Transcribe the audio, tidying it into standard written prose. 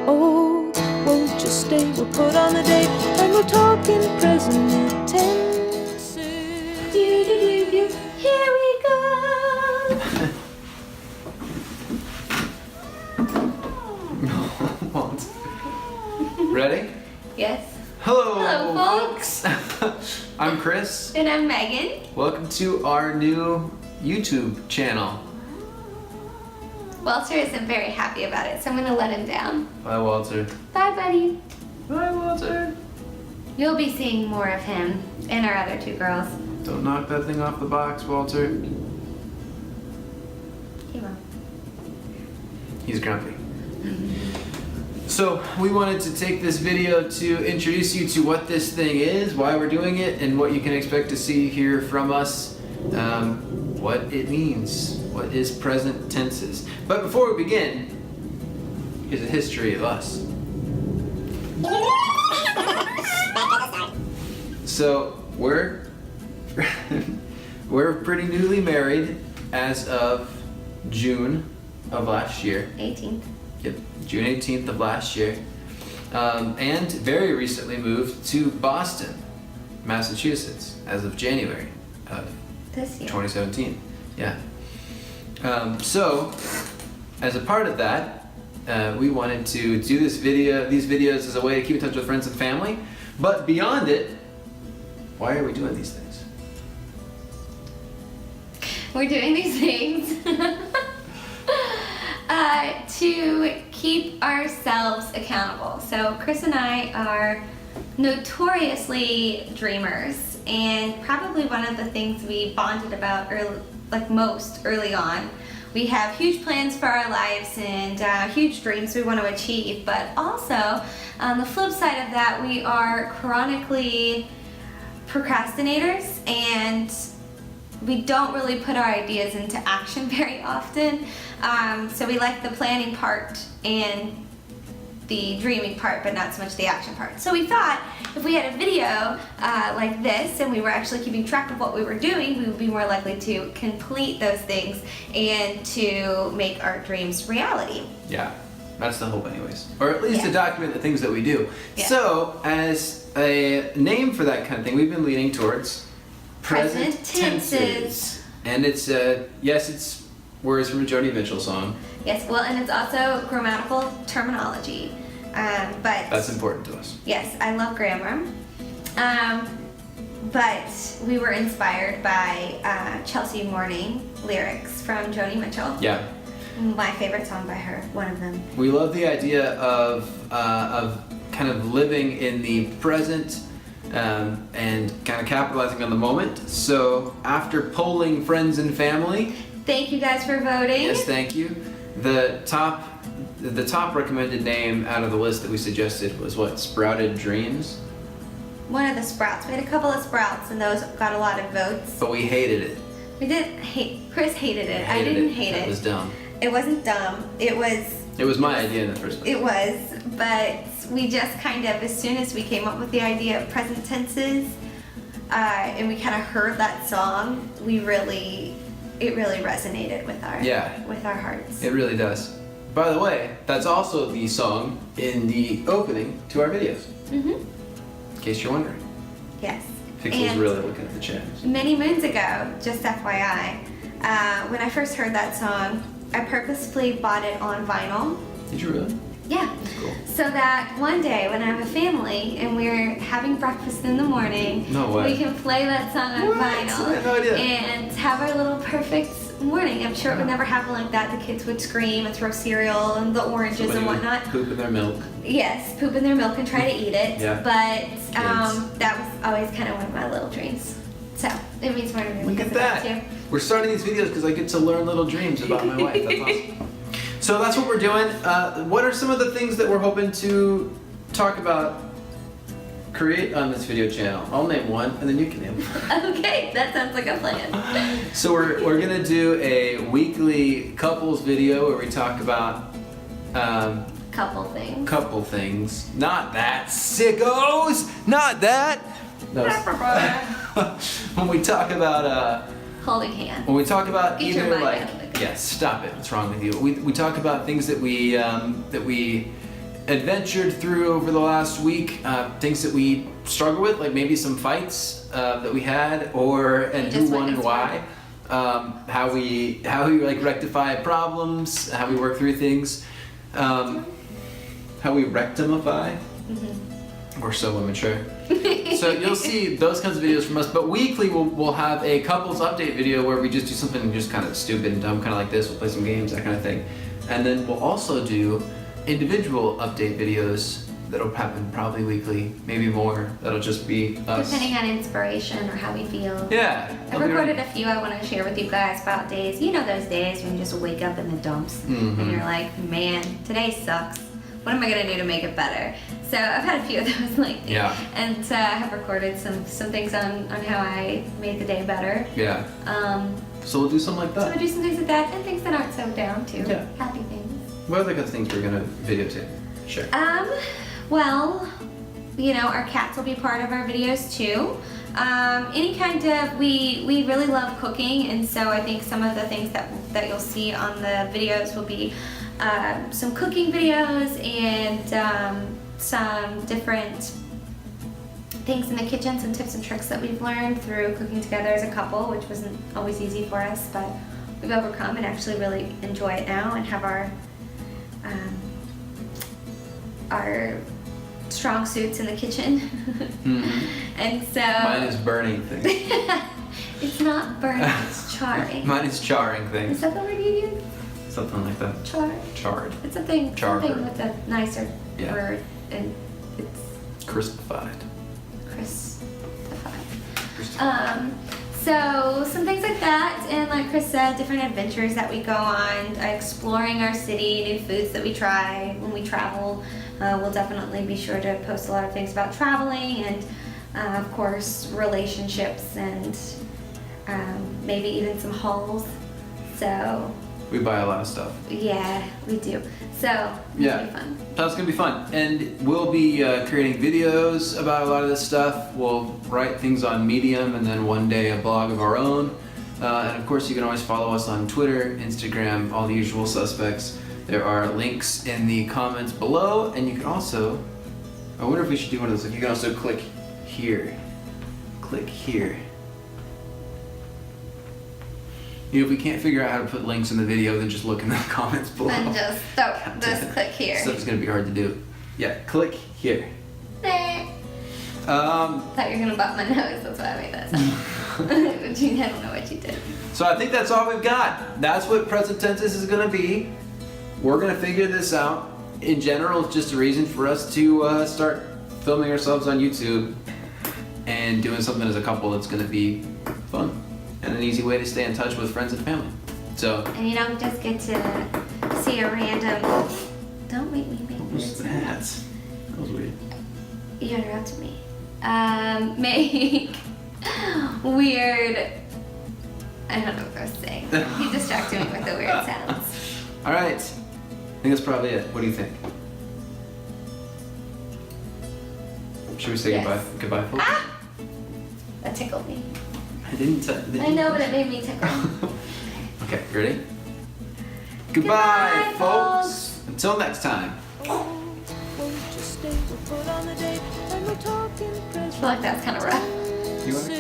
old. Won't you stay? We'll put on a date and we'll talk in present tense. Here we go. Ready? Yes. Hello, Hello, folks. I'm Chris. And I'm Megan. Welcome to our new YouTube channel. Walter isn't very happy about it, so I'm gonna let him down. Bye, Walter. Bye, buddy. Bye, Walter. You'll be seeing more of him and our other two girls. Don't knock that thing off the box, Walter. He won't. He's grumpy. So we wanted to take this video to introduce you to what this thing is, why we're doing it, and what you can expect to see here from us, what it means, what is present tenses. But before we begin, here's a history of us. So we're pretty newly married as of June of last year. 18th. Yep, June 18th of last year. And very recently moved to Boston, Massachusetts, as of January of This year. 2017. Yeah. So, as a part of that, we wanted to do these videos as a way to keep in touch with friends and family. But beyond it, why are we doing these things? We're doing these things to keep ourselves accountable. So Chris and I are notoriously dreamers, and probably one of the things we bonded about most early on. We have huge plans for our lives and huge dreams we want to achieve, but also on the flip side of that, we are chronically procrastinators, and we don't really put our ideas into action very often. So we like the planning part and the dreaming part, but not so much the action part. So we thought if we had a video like this and we were actually keeping track of what we were doing, we would be more likely to complete those things and to make our dreams reality. Yeah, that's the hope anyways. Or at least to document the things that we do. Yeah. So, as a name for that kind of thing, we've been leaning towards Present tenses. And it's, yes, it's words from a Joni Mitchell song. Yes, well, and it's also grammatical terminology. But That's important to us. yes, I love grammar. But we were inspired by Chelsea Morning lyrics from Joni Mitchell. Yeah. My favorite song by her, one of them. We love the idea of kind of living in the present and kind of capitalizing on the moment. So after polling friends and family, Thank you guys for voting. yes, thank you. The top recommended name out of the list that we suggested was what? Sprouted Dreams. One of the sprouts. We had a couple of sprouts, and those got a lot of votes. But we hated it. We did hate. Chris hated it. I didn't hate it. It was dumb. It wasn't dumb. It was my idea in the first place. It was, but we just kind of, as soon as we came up with the idea of present tenses, and we kind of heard that song, it really resonated with our hearts. It really does. By the way, that's also the song in the opening to our videos. Mm-hmm. In case you're wondering. Yes. Pixel's And really looking at the chat. many moons ago, just FYI, when I first heard that song, I purposefully bought it on vinyl. Did you really? Yeah. Cool. So that one day when I have a family and we're having breakfast in the morning, No way. we can play that song on What? vinyl I had no idea. and have our little perfect morning. I'm sure it would never happen like that. The kids would scream and throw cereal and the oranges Somebody and would whatnot. Poop in their milk. Yes, poop in their milk and try to eat it. Yeah. But Kids. that was always kind of one of my little dreams. So it means more to me Look because at of that. too. We're starting these videos because I get to learn little dreams about my wife. That's awesome. So that's what we're doing. What are some of the things that we're hoping to talk about, create on this video channel? I'll name one, and then you can name one. Okay, that sounds like a plan. So we're gonna do a weekly couples video where we talk about couple things. Not that, sickos! Not that! No. When we talk about Holding hands. when we talk about Get your either mind like out of the gutter. yes, stop it. What's wrong with you? We talk about things that we adventured through over the last week, things that we struggle with, like maybe some fights that we had, and who won and why, how we like rectify problems, how we work through things, how we rectify. We're so immature. So you'll see those kinds of videos from us, but weekly we'll have a couples update video where we just do something just kind of stupid and dumb, kind of like this. We'll play some games, that kind of thing. And then we'll also do individual update videos that'll happen probably weekly, maybe more. That'll just be us. Depending on inspiration or how we feel. Yeah. I've recorded a few I want to share with you guys about days. You know those days when you just wake up in the dumps and you're like, man, today sucks. What am I gonna do to make it better? So I've had a few of those lately. Yeah. And I have recorded some things on how I made the day better. Yeah. So we'll do something like So that. we'll do some things like that and things that aren't so down too. Yeah. Happy things. What other kind of things we're gonna videotape? Sure. Well, you know, our cats will be part of our videos too. Any kind of, we really love cooking, and so I think some of the things that you'll see on the videos will be some cooking videos and some different things in the kitchen, some tips and tricks that we've learned through cooking together as a couple, which wasn't always easy for us, but we've overcome and actually really enjoy it now and have our strong suits in the kitchen. And so Mine is burning things. it's not burning, it's charring. Mine is charring Is things. that the word you use? Something like that. Charred. It's something Charred. with a nicer Yeah. word, and it's Crispified. Christified. So some things like that, and like Chris said, different adventures that we go on, exploring our city, new foods that we try when we travel. We'll definitely be sure to post a lot of things about traveling and, of course, relationships and maybe even some hauls. So We buy a lot of stuff. yeah, we do. So Yeah. it'll be fun. That's gonna be fun, and we'll be creating videos about a lot of this stuff. We'll write things on Medium, and then one day a blog of our own. And of course, you can always follow us on Twitter, Instagram, all the usual suspects. There are links in the comments below, and you can also, I wonder if we should do one of those. Like, you can also click here. Click here. You know, if we can't figure out how to put links in the video, then just look in the comments below. And just click here. Stuff is gonna be hard to do. Yeah, click here. I thought you were gonna butt my nose, that's why I made that sound. I don't know what you did. So I think that's all we've got. That's what present tense is gonna be. We're gonna figure this out. In general, it's just a reason for us to start filming ourselves on YouTube and doing something as a couple that's gonna be fun and an easy way to stay in touch with friends and family. So. And you don't just get to see a random. Don't make me make What was this. that? That was weird. You interrupted me. Make weird. I don't know what I was saying. You distracted me with the weird sounds. All right. I think that's probably it. What do you think? Should we say Yes. goodbye, folks? Ah! That tickled me. I didn't. I know, but it made me tickle. Okay, ready? Goodbye, folks. Until next time. Won't you stay? We'll put on the date and we're talking I feel like that's kind of rough. You wanna-